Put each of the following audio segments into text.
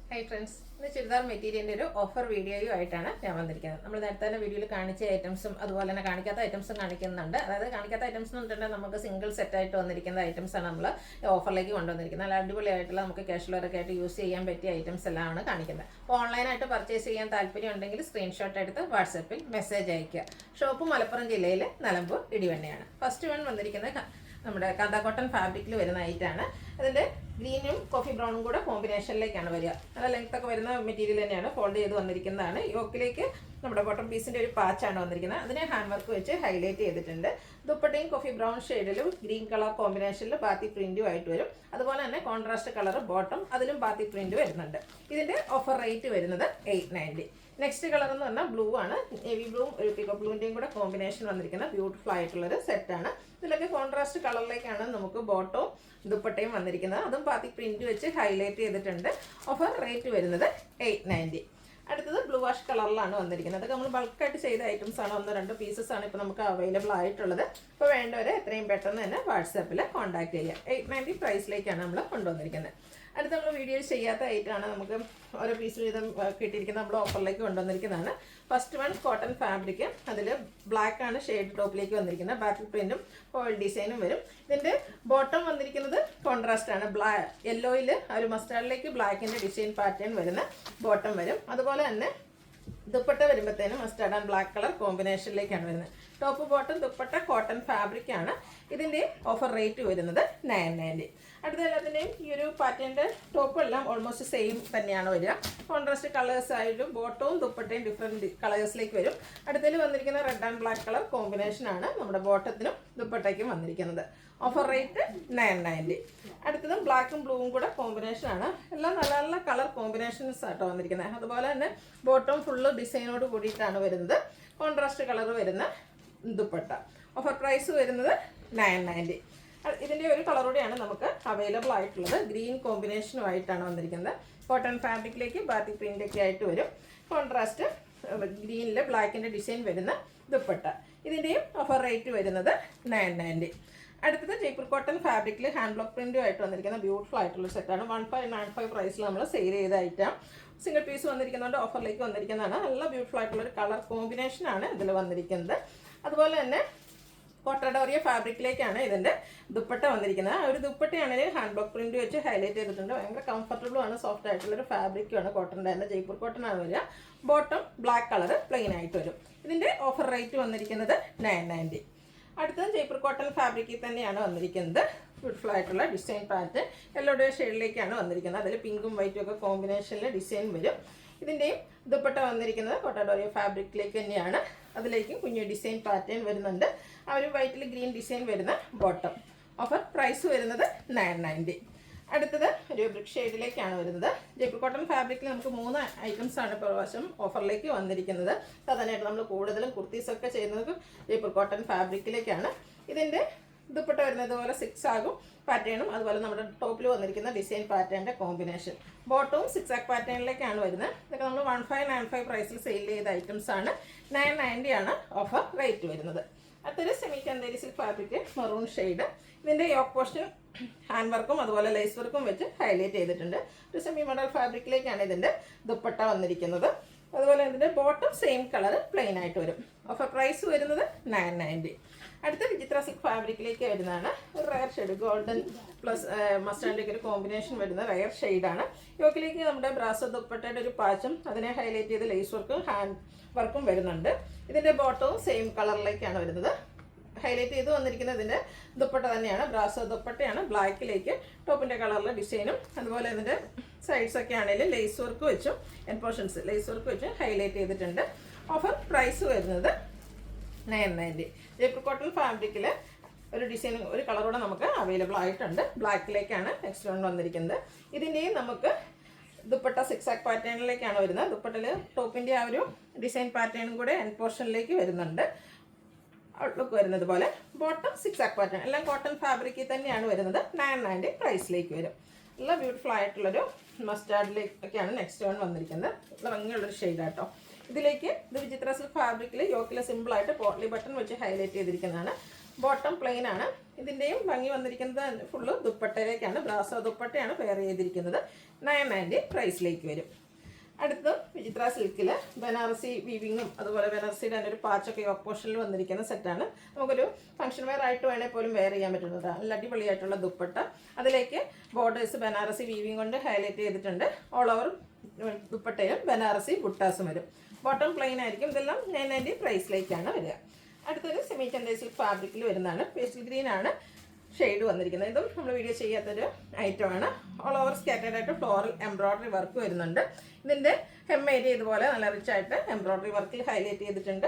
Hi friends, ഇന്ന് ചുരിദാർ മെറ്റീരിയലിൻ്റെ ഒരു ഓഫർ വീഡിയോയുമായിട്ടാണ് ഞാൻ വന്നിരിക്കുന്നത്. നമ്മൾ നേരത്തെ തന്നെ വീഡിയോയിൽ കാണിച്ച ഐറ്റംസും അതുപോലെ തന്നെ കാണിക്കാത്ത ഐറ്റംസും കാണിക്കുന്നുണ്ട്. അതായത് കാണിക്കാത്ത ഐറ്റംസ് എന്ന് പറഞ്ഞിട്ടുണ്ടെങ്കിൽ നമുക്ക് സിംഗിൾ സെറ്റായിട്ട് വന്നിരിക്കുന്ന ഐറ്റംസാണ് നമ്മൾ ഓഫറിലേക്ക് കൊണ്ടുവന്നിരിക്കുന്നത്. നല്ല അടിപൊളിയായിട്ടുള്ള നമുക്ക് കാഷ്വലറൊക്കെ ആയിട്ട് യൂസ് ചെയ്യാൻ പറ്റിയ ഐറ്റംസ് എല്ലാമാണ് കാണിക്കുന്നത്. അപ്പോൾ ഓൺലൈനായിട്ട് പർച്ചേസ് ചെയ്യാൻ താല്പര്യം ഉണ്ടെങ്കിൽ സ്ക്രീൻഷോട്ട് എടുത്ത് വാട്സപ്പിൽ മെസ്സേജ് അയയ്ക്കുക. ഷോപ്പ് മലപ്പുറം ജില്ലയിൽ നിലമ്പൂർ ഇടിവണ്ണയാണ്. ഫസ്റ്റ് വൺ വന്നിരിക്കുന്നത് നമ്മുടെ കാന്ത കോട്ടൺ ഫാബ്രിക്കിൽ വരുന്ന ഐറ്റാണ്. അതിൻ്റെ ഗ്രീനും കോഫി ബ്രൗണും കൂടെ കോമ്പിനേഷനിലേക്കാണ് വരിക. നല്ല ലെങ്ത് ഒക്കെ വരുന്ന മെറ്റീരിയൽ തന്നെയാണ്. ഫോൾഡ് ചെയ്ത് വന്നിരിക്കുന്നതാണ്. യോക്കിലേക്ക് നമ്മുടെ ബോട്ടം പീസിൻ്റെ ഒരു പാച്ചാണ് വന്നിരിക്കുന്നത്. അതിനെ ഹാൻഡ് വർക്ക് വെച്ച് ഹൈലൈറ്റ് ചെയ്തിട്ടുണ്ട്. ദുപ്പട്ടയും കോഫി ബ്രൗൺ ഷെയ്ഡിലും ഗ്രീൻ കളർ കോമ്പിനേഷനിൽ ബാത്തി പ്രിൻറ്റും ആയിട്ട് വരും. അതുപോലെ തന്നെ കോൺട്രാസ്റ്റ് കളർ ബോട്ടം, അതിലും ബാത്തി പ്രിൻറ്റ് വരുന്നുണ്ട്. ഇതിൻ്റെ ഓഫർ റേറ്റ് വരുന്നത് 890. നെക്സ്റ്റ് കളർ എന്ന് പറഞ്ഞാൽ ബ്ലൂ ആണ്. നേവി ബ്ലൂവും ഒരു പിക്കോ ബ്ലൂവിൻ്റെയും കൂടെ കോമ്പിനേഷൻ വന്നിരിക്കുന്ന ബ്യൂട്ടിഫുൾ ആയിട്ടുള്ളൊരു സെറ്റാണ്. ഇതിലൊക്കെ കോൺട്രാസ്റ്റ് കളറിലേക്കാണ് നമുക്ക് ബോട്ടവും ദുപ്പട്ടയും വന്നിരിക്കുന്നത്. അതും പാത്തി പ്രിന്റ് വെച്ച് ഹൈലൈറ്റ് ചെയ്തിട്ടുണ്ട്. ഓഫർ റേറ്റ് വരുന്നത് 890. അടുത്തത് ബ്ലൂ വാഷ് കളറിലാണ് വന്നിരിക്കുന്നത്. അതൊക്കെ നമ്മൾ ബൾക്കായിട്ട് ചെയ്ത ഐറ്റംസ് ആണ്. 1-2 പീസസ് ആണ് ഇപ്പോൾ നമുക്ക് അവൈലബിൾ ആയിട്ടുള്ളത്. ഇപ്പോൾ വേണ്ടവരെ എത്രയും പെട്ടെന്ന് തന്നെ വാട്സാപ്പിൽ കോൺടാക്ട് ചെയ്യുക. 890 പ്രൈസിലേക്കാണ് നമ്മൾ കൊണ്ടുവന്നിരിക്കുന്നത്. അടുത്ത നമ്മൾ വീഡിയോ ചെയ്യാത്ത ഐറ്റമാണ്. നമുക്ക് ഓരോ പീസ് വീതം കിട്ടിയിരിക്കുന്ന നമ്മൾ ഓഫറിലേക്ക് കൊണ്ടുവന്നിരിക്കുന്നതാണ്. First one cotton fabric. അതിൽ ബ്ലാക്ക് ആണ് ഷെയ്ഡ് ടോപ്പിലേക്ക് വന്നിരിക്കുന്നത്. ബാറ്റിൽ പ്രിന്റും ഫോയിൽ ഡിസൈനും വരും. ഇതിൻ്റെ ബോട്ടം വന്നിരിക്കുന്നത് കോൺട്രാസ്റ്റ് ആണ്. യെല്ലോയിൽ ഒരു മസ്റ്റാർഡിലേക്ക് ബ്ലാക്കിൻ്റെ ഡിസൈൻ പാറ്റേൺ വരുന്ന ബോട്ടം വരും. അതുപോലെ തന്നെ ദുപ്പട്ട വരുമ്പോഴത്തേനും മസ്റ്റാർഡ് ആൻഡ് ബ്ലാക്ക് കളർ കോമ്പിനേഷനിലേക്കാണ് വരുന്നത്. Top bottom dupatta cotton fabric ആണ്. ഇതിൻ്റെ ഓഫർ റേറ്റ് വരുന്നത് 990. അടുത്ത എല്ലാത്തിൻ്റെയും ഈ ഒരു പാറ്റേണിൻ്റെ ടോപ്പ് എല്ലാം ഓൾമോസ്റ്റ് സെയിം തന്നെയാണ് വരിക. കോൺട്രാസ്റ്റ് കളേഴ്സ് ആയാലും ബോട്ടവും ദുപ്പട്ടയും ഡിഫറെൻറ്റ് കളേഴ്സിലേക്ക് വരും. അടുത്തതിൽ വന്നിരിക്കുന്ന റെഡ് ആൻഡ് ബ്ലാക്ക് കളർ കോമ്പിനേഷനാണ് നമ്മുടെ ബോട്ടത്തിനും ദുപ്പട്ടയ്ക്കും വന്നിരിക്കുന്നത്. Offer rate 990. അടുത്തതും ബ്ലാക്കും ബ്ലൂവും കൂടെ കോമ്പിനേഷനാണ്. എല്ലാം നല്ല നല്ല കളർ കോമ്പിനേഷൻസ് ആട്ടോ വന്നിരിക്കുന്നത്. അതുപോലെ തന്നെ ബോട്ടം ഫുള്ള് ഡിസൈനോട് കൂടിയിട്ടാണ് വരുന്നത്. കോൺട്രാസ്റ്റ് കളർ വരുന്ന ദുപ്പട്ട. ഓഫർ പ്രൈസ് വരുന്നത് 990. ഇതിൻ്റെ ഒരു കളർ കൂടിയാണ് നമുക്ക് അവൈലബിൾ ആയിട്ടുള്ളത്. ഗ്രീൻ കോമ്പിനേഷനുമായിട്ടാണ് വന്നിരിക്കുന്നത്. കോട്ടൺ ഫാബ്രിക്കിലേക്ക് ബാത്തി പ്രിൻ്റൊക്കെ ആയിട്ട് വരും. കോൺട്രാസ്റ്റ് ഗ്രീനിൽ ബ്ലാക്കിൻ്റെ ഡിസൈൻ വരുന്ന ദുപ്പട്ട. ഇതിൻ്റെയും ഓഫർ റേറ്റ് വരുന്നത് 990. അടുത്തത് ജയ്പൂർ കോട്ടൺ ഫാബ്രിക്കിൽ ഹാൻഡ് ബ്ലോക്ക് പ്രിൻറ്റുമായിട്ട് വന്നിരിക്കുന്ന ബ്യൂട്ടിഫുൾ ആയിട്ടുള്ള സെറ്റാണ്. 1595 പ്രൈസിൽ നമ്മൾ സെയിൽ ചെയ്ത ഐറ്റം. സിംഗിൾ പീസ് വന്നിരിക്കുന്നതുകൊണ്ട് ഓഫറിലേക്ക് വന്നിരിക്കുന്നതാണ്. നല്ല ബ്യൂട്ടിഫുൾ ആയിട്ടുള്ളൊരു കളർ കോമ്പിനേഷനാണ് ഇതിൽ വന്നിരിക്കുന്നത്. അതുപോലെ തന്നെ കോട്ടഡോറിയ ഫാബ്രിക്കിലേക്കാണ് ഇതിൻ്റെ ദുപ്പട്ട വന്നിരിക്കുന്നത്. ഒരു ദുപ്പട്ടയാണെങ്കിൽ ഹാൻഡ് ബ്ലോക്ക് പ്രിന്റ് വെച്ച് ഹൈലൈറ്റ് ചെയ്തിട്ടുണ്ട്. ഭയങ്കര കംഫർട്ടബിളും ആണ്, സോഫ്റ്റ് ആയിട്ടുള്ളൊരു ഫാബ്രിക്കുമാണ്. കോട്ടൻ്റെ തന്നെ ജയ്പൂർ കോട്ടൺ ആണ് വരിക. ബോട്ടം ബ്ലാക്ക് കളർ പ്ലെയിൻ ആയിട്ട് വരും. ഇതിൻ്റെ ഓഫർ റേറ്റ് വന്നിരിക്കുന്നത് 990. അടുത്തത് ജയ്പൂർ കോട്ടൺ ഫാബ്രിക്കിൽ തന്നെയാണ് വന്നിരിക്കുന്നത്. ബ്യൂട്ടിഫുൾ ആയിട്ടുള്ള ഡിസൈൻ പാറ്റേൺ യെല്ലോയുടെ ഷെയ്ഡിലേക്കാണ് വന്നിരിക്കുന്നത്. അതിൽ പിങ്കും വൈറ്റും ഒക്കെ കോമ്പിനേഷനിൽ ഡിസൈൻ വരും. ഇതിൻ്റെയും ദുപ്പട്ട വന്നിരിക്കുന്നത് കോട്ടഡോറിയ ഫാബ്രിക്കിലേക്ക് തന്നെയാണ്. അതിലേക്കും കുഞ്ഞു ഡിസൈൻ പാറ്റേൺ വരുന്നുണ്ട്. ആ ഒരു വൈറ്റിൽ ഗ്രീൻ ഡിസൈൻ വരുന്ന ബോട്ടം. ഓഫർ പ്രൈസ് വരുന്നത് 990. അടുത്തത് ഒരു ബ്രിക്ക് ഷെയ്ഡിലേക്കാണ് വരുന്നത്. ജയ്പൂർ കോട്ടൺ ഫാബ്രിക്കിൽ നമുക്ക് 3 ഐറ്റംസ് ആണ് പ്രാവശ്യം ഓഫറിലേക്ക് വന്നിരിക്കുന്നത്. സാധാരണയായിട്ട് നമ്മൾ കൂടുതലും കുർത്തീസൊക്കെ ചെയ്യുന്നത് ജയ്പൂർ കോട്ടൺ ഫാബ്രിക്കിലേക്കാണ്. ഇതിൻ്റെ ദുപ്പട്ട വരുന്നത് പോലെ 6 ആകും പാറ്റേണും. അതുപോലെ നമ്മുടെ ടോപ്പിൽ വന്നിരിക്കുന്ന ഡിസൈൻ പാറ്റേണിൻ്റെ കോമ്പിനേഷൻ. ബോട്ടവും 6 ആക്ക് പാറ്റേണിലേക്കാണ് വരുന്നത്. ഇതൊക്കെ നമ്മൾ 1595 പ്രൈസിൽ സെയിൽ ചെയ്ത ഐറ്റംസ് ആണ്. 990 ആണ് ഓഫർ റേറ്റ് വരുന്നത്. അടുത്തൊരു സെമി കന്തേരി സിൽക്ക് ഫാബ്രിക് മെറൂൺ ഷെയ്ഡ്. ഇതിൻ്റെ യോക്ക് പോർഷൻ ഹാൻഡ് വർക്കും അതുപോലെ ലേസ് വർക്കും വെച്ച് ഹൈലൈറ്റ് ചെയ്തിട്ടുണ്ട്. ഒരു സെമി മോഡൽ ഫാബ്രിക്കിലേക്കാണ് ഇതിൻ്റെ ദുപ്പട്ട വന്നിരിക്കുന്നത്. അതുപോലെ ഇതിൻ്റെ ബോട്ടം സെയിം കളർ പ്ലെയിൻ ആയിട്ട് വരും. ഓഫർ പ്രൈസ് വരുന്നത് 990. അടുത്ത വിചിത്ര സിൽക്ക് ഫാബ്രിക്കിലേക്ക് വരുന്നതാണ്. ഒരു റയർ ഷെയ്ഡ് ഗോൾഡൻ പ്ലസ് മസ്റ്റാർഡിലേക്ക് ഒരു കോമ്പിനേഷൻ വരുന്ന റയർ ഷെയ്ഡാണ്. യോക്കിലേക്ക് നമ്മുടെ ബ്രാസോ ദുപ്പട്ടയുടെ ഒരു പാച്ചും അതിനെ ഹൈലൈറ്റ് ചെയ്ത് ലേസ് വർക്കും ഹാൻഡ് വർക്കും വരുന്നുണ്ട്. ഇതിൻ്റെ ബോട്ടവും സെയിം കളറിലേക്കാണ് വരുന്നത്. ഹൈലൈറ്റ് ചെയ്ത് വന്നിരിക്കുന്നത് ഇതിൻ്റെ ദുപ്പട്ട തന്നെയാണ്. ബ്രാസോ ദുപ്പട്ടയാണ്. ബ്ലാക്കിലേക്ക് ടോപ്പിൻ്റെ കളറിലെ ഡിസൈനും അതുപോലെ ഇതിൻ്റെ സൈഡ്സൊക്കെ ആണെങ്കിലും ലേസ് വർക്ക് വെച്ചും എൻ പോർഷൻസ് ലേസ് വർക്ക് വെച്ചും ഹൈലൈറ്റ് ചെയ്തിട്ടുണ്ട്. ഓഫർ പ്രൈസ് വരുന്നത് 990. ജയ്പൂർ കോട്ടൺ ഫാബ്രിക്കിൽ ഒരു ഡിസൈൻ ഒരു കളറൂടെ നമുക്ക് അവൈലബിൾ ആയിട്ടുണ്ട്. ബ്ലാക്കിലേക്കാണ് നെക്സ്റ്റ് വൺ വന്നിരിക്കുന്നത്. ഇതിൻ്റെയും നമുക്ക് ദുപ്പട്ട 6 ആക്ക് പാറ്റേണിലേക്കാണ് വരുന്നത്. ദുപ്പട്ടയിൽ ടോപ്പിൻ്റെ ആ ഒരു ഡിസൈൻ പാറ്റേണും കൂടെ എൻ പോർഷനിലേക്ക് വരുന്നുണ്ട്. ഔട്ട്ലുക്ക് വരുന്നത് പോലെ ബോട്ടം 6 ആക്ക് പാറ്റേൺ. എല്ലാം കോട്ടൺ ഫാബ്രിക്കിൽ തന്നെയാണ് വരുന്നത്. 990 പ്രൈസിലേക്ക് വരും. നല്ല ബ്യൂട്ടിഫുൾ ആയിട്ടുള്ളൊരു മസ്റ്റാർഡിലേക്കൊക്കെയാണ് നെക്സ്റ്റ് വൺ വന്നിരിക്കുന്നത്. നല്ല ഭംഗിയുള്ളൊരു ഷെയ്ഡാട്ടോ. ഇതിലേക്ക് ഇത് വിചിത്ര സിൽക്ക് ഫാബ്രിക്കിൽ യോക്കിൽ സിമ്പിളായിട്ട് പോട്ട്ലി ബട്ടൺ വെച്ച് ഹൈലൈറ്റ് ചെയ്തിരിക്കുന്നതാണ്. ബോട്ടം പ്ലെയിൻ ആണ്. ഇതിൻ്റെയും ഭംഗി വന്നിരിക്കുന്നത് ഫുള്ള് ദുപ്പട്ടയിലേക്കാണ്. ബ്രാസോ ദുപ്പട്ടയാണ് പെയർ ചെയ്തിരിക്കുന്നത്. 990 പ്രൈസിലേക്ക് വരും. അടുത്ത് വിചിത്ര സിൽക്കിൽ ബനാറസി വീവിങ്ങും അതുപോലെ ബനാറസിയുടെ തന്നെ ഒരു പാച്ചൊക്കെ യോക്ക് പോർഷനിൽ വന്നിരിക്കുന്ന സെറ്റാണ്. നമുക്കൊരു ഫംഗ്ഷൻ വെയർ ആയിട്ട് വേണേൽ പോലും വെയർ ചെയ്യാൻ പറ്റുന്നത്. നല്ല അടിപൊളിയായിട്ടുള്ള ദുപ്പട്ട, അതിലേക്ക് ബോർഡേഴ്സ് ബനാറസി വീവിങ് കൊണ്ട് ഹൈലൈറ്റ് ചെയ്തിട്ടുണ്ട്. ഓൾ ഓവർ ദുപ്പട്ടയും ബനാറസി ബുട്ടാസും വരും. ബോട്ടം പ്ലെയിൻ ആയിരിക്കും. ഇതെല്ലാം 990 പ്രൈസിലേക്കാണ് വരിക. അടുത്തൊരു സെമി ചന്ദേ സിൽക്ക് ഫാബ്രിക്കിൽ വരുന്നതാണ്. പേസ്റ്റൽ ഗ്രീൻ ആണ് ഷെയ്ഡ് വന്നിരിക്കുന്നത്. ഇതും നമ്മൾ വീഡിയോ ചെയ്യാത്തൊരു ഐറ്റമാണ്. ഓൾ ഓവർ സ്കാറ്റേഡ് ആയിട്ട് ഫ്ലോറൽ എംബ്രോയ്ഡറി വർക്ക് വരുന്നുണ്ട്. ഇതിൻ്റെ ഹെം ഏരിയ ഇതുപോലെ നല്ല റിച്ച് ആയിട്ട് എംബ്രോയ്ഡറി വർക്കിൽ ഹൈലൈറ്റ് ചെയ്തിട്ടുണ്ട്.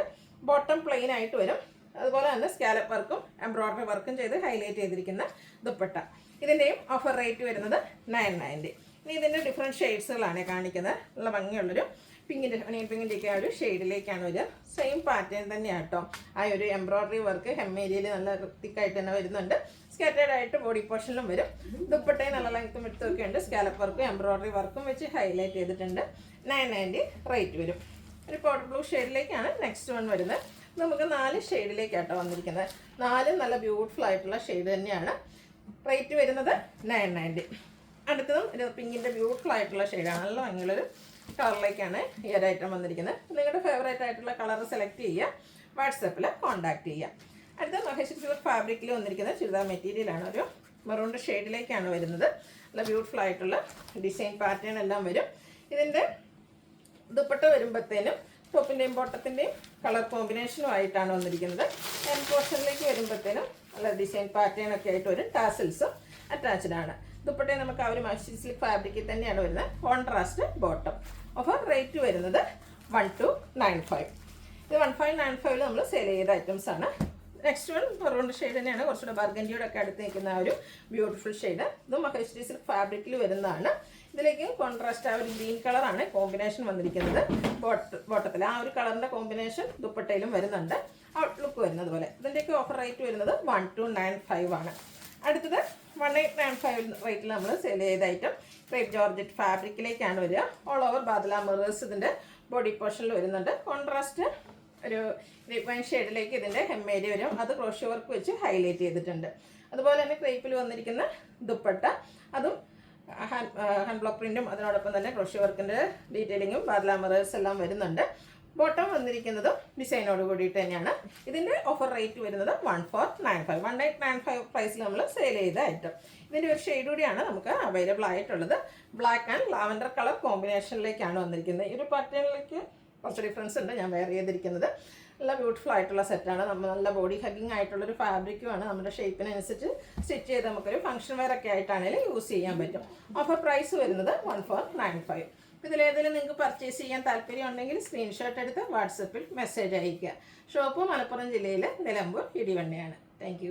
ബോട്ടം പ്ലെയിൻ ആയിട്ട് വരും. അതുപോലെ തന്നെ സ്കാലപ്പ് വർക്കും എംബ്രോയ്ഡറി വർക്കും ചെയ്ത് ഹൈലൈറ്റ് ചെയ്തിരിക്കുന്ന ദുപ്പട്ട. ഇതിൻ്റെയും ഓഫർ റേറ്റ് വരുന്നത് 990. ഇനി ഇതിൻ്റെ ഡിഫറെൻറ്റ് ഷെയ്ഡ്സുകളാണ് കാണിക്കുന്നത്. നല്ല ഭംഗിയുള്ളൊരു പിങ്കിൻ്റെ അണിയൻ പിങ്കിൻ്റെയൊക്കെ ആ ഒരു ഷെയ്ഡിലേക്കാണ് വരിക. സെയിം പാറ്റേൺ തന്നെയാണ് കേട്ടോ. ആ ഒരു എംബ്രോയ്ഡറി വർക്ക് ഹെം ഏരിയയിൽ നല്ല വൃത്തിക്കായിട്ട് തന്നെ വരുന്നുണ്ട്. സ്കാറ്റേഡ് ആയിട്ട് ബോഡി പോർഷനിലും വരും. ദുപ്പട്ടയും നല്ല ലെങ്ത്തും എടുത്തൊക്കെ ഉണ്ട്. സ്കാലപ്പ് വർക്കും എംബ്രോയ്ഡറി വർക്കും വെച്ച് ഹൈലൈറ്റ് ചെയ്തിട്ടുണ്ട്. 990 റേറ്റ് വരും. ഒരു പൗഡർ ബ്ലൂ ഷെയ്ഡിലേക്കാണ് നെക്സ്റ്റ് വൺ വരുന്നത്. നമുക്ക് 4 ഷെയ്ഡിലേക്കാട്ടോ വന്നിരിക്കുന്നത്. 4 നല്ല ബ്യൂട്ടിഫുൾ ആയിട്ടുള്ള ഷെയ്ഡ് തന്നെയാണ്. റേറ്റ് വരുന്നത് 990. അടുത്തതും ഒരു പിങ്കിൻ്റെ ബ്യൂട്ടിഫുൾ ആയിട്ടുള്ള ഷെയ്ഡാണ്. നല്ല ഭംഗിയുള്ളൊരു കളറിലേക്കാണ് ഈ ഒരു ഐറ്റം വന്നിരിക്കുന്നത്. നിങ്ങളുടെ ഫേവറേറ്റ് ആയിട്ടുള്ള കളർ സെലക്ട് ചെയ്യുക, വാട്സപ്പിൽ കോൺടാക്ട് ചെയ്യുക. അടുത്ത മഹേശ്വരി സിൽക്ക് ഫാബ്രിക്കിൽ വന്നിരിക്കുന്ന ചുരിദാർ മെറ്റീരിയലാണ്. ഒരു മെറൂണിൻ്റെ ഷെയ്ഡിലേക്കാണ് വരുന്നത്. നല്ല ബ്യൂട്ടിഫുൾ ആയിട്ടുള്ള ഡിസൈൻ പാറ്റേൺ എല്ലാം വരും. ഇതിൻ്റെ ദുപ്പട്ട വരുമ്പോഴത്തേനും ടോപ്പിൻ്റെയും ബോട്ടത്തിൻ്റെയും കളർ കോമ്പിനേഷനും ആയിട്ടാണ് വന്നിരിക്കുന്നത്. എൻ പോർഷനിലേക്ക് വരുമ്പോഴത്തേനും നല്ല ഡിസൈൻ പാറ്റേൺ ഒക്കെ ആയിട്ട് വരും. ടാസിൽസും അറ്റാച്ച്ഡ് ആണ്. ദുപ്പട്ടയെ നമുക്ക് ആ ഒരു മഹേശ്വരി സിൽക്ക് ഫാബ്രിക്കിൽ തന്നെയാണ് വരുന്നത്. Contrast bottom. ഓഫർ റേറ്റ് വരുന്നത് 1295. ഇത് 1595 നമ്മൾ സെയിൽ ചെയ്ത ഐറ്റംസ് ആണ്. നെക്സ്റ്റ് വൺ മെറൂൺ ഷെയ്ഡ് തന്നെയാണ്. കുറച്ചുകൂടെ ബർഗൻഡിയുടെ ഒക്കെ അടുത്ത് നിൽക്കുന്ന ആ ഒരു ബ്യൂട്ടിഫുൾ ഷെയ്ഡ്. ഇത് മഹേശ്വരി സിൽക്ക് ഫാബ്രിക്കിൽ വരുന്നതാണ്. ഇതിലേക്ക് കോൺട്രാസ്റ്റ് ആ ഒരു ഗ്രീൻ കളറാണ് കോമ്പിനേഷൻ വന്നിരിക്കുന്നത്. ബോട്ടത്തിൽ ആ ഒരു കളറിൻ്റെ കോമ്പിനേഷൻ ദുപ്പട്ടയിലും വരുന്നുണ്ട്. ഔട്ട്ലുക്ക് വരുന്നത് പോലെ. ഇതിൻ്റെയൊക്കെ ഓഫർ റേറ്റ് വരുന്നത് 1295 ആണ്. അടുത്തത് 1895 റേറ്റിൽ നമ്മൾ സെയിൽ ചെയ്ത ഐറ്റം ക്രേപ്പ് ജോർജറ്റ് ഫാബ്രിക്കിലേക്കാണ് വരിക. ഓൾ ഓവർ ബാദല മിറേഴ്സ് ഇതിൻ്റെ ബോഡി പോർഷനിൽ വരുന്നുണ്ട്. കോൺട്രാസ്റ്റ് ഒരു വൈൻ ഷെയ്ഡിലേക്ക് ഇതിൻ്റെ ഹെം ഏരിയ വരും. അത് ക്രോഷ്യോ വർക്ക് വെച്ച് ഹൈലൈറ്റ് ചെയ്തിട്ടുണ്ട്. അതുപോലെ തന്നെ ക്രേപ്പിൽ വന്നിരിക്കുന്ന ദുപ്പട്ട, അതും ഹാൻഡ് ബ്ലോക്ക് പ്രിൻറ്റും അതിനോടൊപ്പം തന്നെ ക്രോഷ്യോ വർക്കിൻ്റെ ഡീറ്റെയിലിങ്ങും ബാദല മിറേഴ്സ് എല്ലാം വരുന്നുണ്ട്. ബോട്ടം വന്നിരിക്കുന്നതും ഡിസൈനോട് കൂടിയിട്ട് തന്നെയാണ്. ഇതിൻ്റെ ഓഫർ റേറ്റ് വരുന്നത് 1495. 1895 പ്രൈസിൽ നമ്മൾ സെയിൽ ചെയ്ത ഐറ്റം. ഇതിൻ്റെ ഒരു ഷെയ്ഡ് കൂടിയാണ് നമുക്ക് അവൈലബിൾ ആയിട്ടുള്ളത്. ബ്ലാക്ക് ആൻഡ് ലാവൻഡർ കളർ കോമ്പിനേഷനിലേക്കാണ് വന്നിരിക്കുന്നത്. ഈ ഒരു പാറ്റേണിലേക്ക് കുറച്ച് ഡിഫറൻസ് ഉണ്ട് ഞാൻ വെയർ ചെയ്തിരിക്കുന്നത്. നല്ല ബ്യൂട്ടിഫുൾ ആയിട്ടുള്ള സെറ്റാണ്. നമ്മൾ നല്ല ബോഡി ഹഗ്ഗിങ് ആയിട്ടുള്ളൊരു ഫാബ്രിക്കുമാണ്. നമ്മുടെ ഷേപ്പിനനുസരിച്ച് സ്റ്റിച്ച് ചെയ്ത് നമുക്കൊരു ഫംഗ്ഷൻ വെയർ ഒക്കെ ആയിട്ടാണെങ്കിലും യൂസ് ചെയ്യാൻ പറ്റും. ഓഫർ പ്രൈസ് വരുന്നത് 1495. ഇതിലേതെങ്കിലും നിങ്ങൾക്ക് പർച്ചേസ് ചെയ്യാൻ താല്പര്യം ഉണ്ടെങ്കിൽ സ്ക്രീൻഷോട്ട് എടുത്ത് വാട്സപ്പിൽ മെസ്സേജ് അയയ്ക്കുക. ഷോപ്പ് മലപ്പുറം ജില്ലയിലെ നിലമ്പൂർ ഇടിവണ്ണയാണ്. താങ്ക്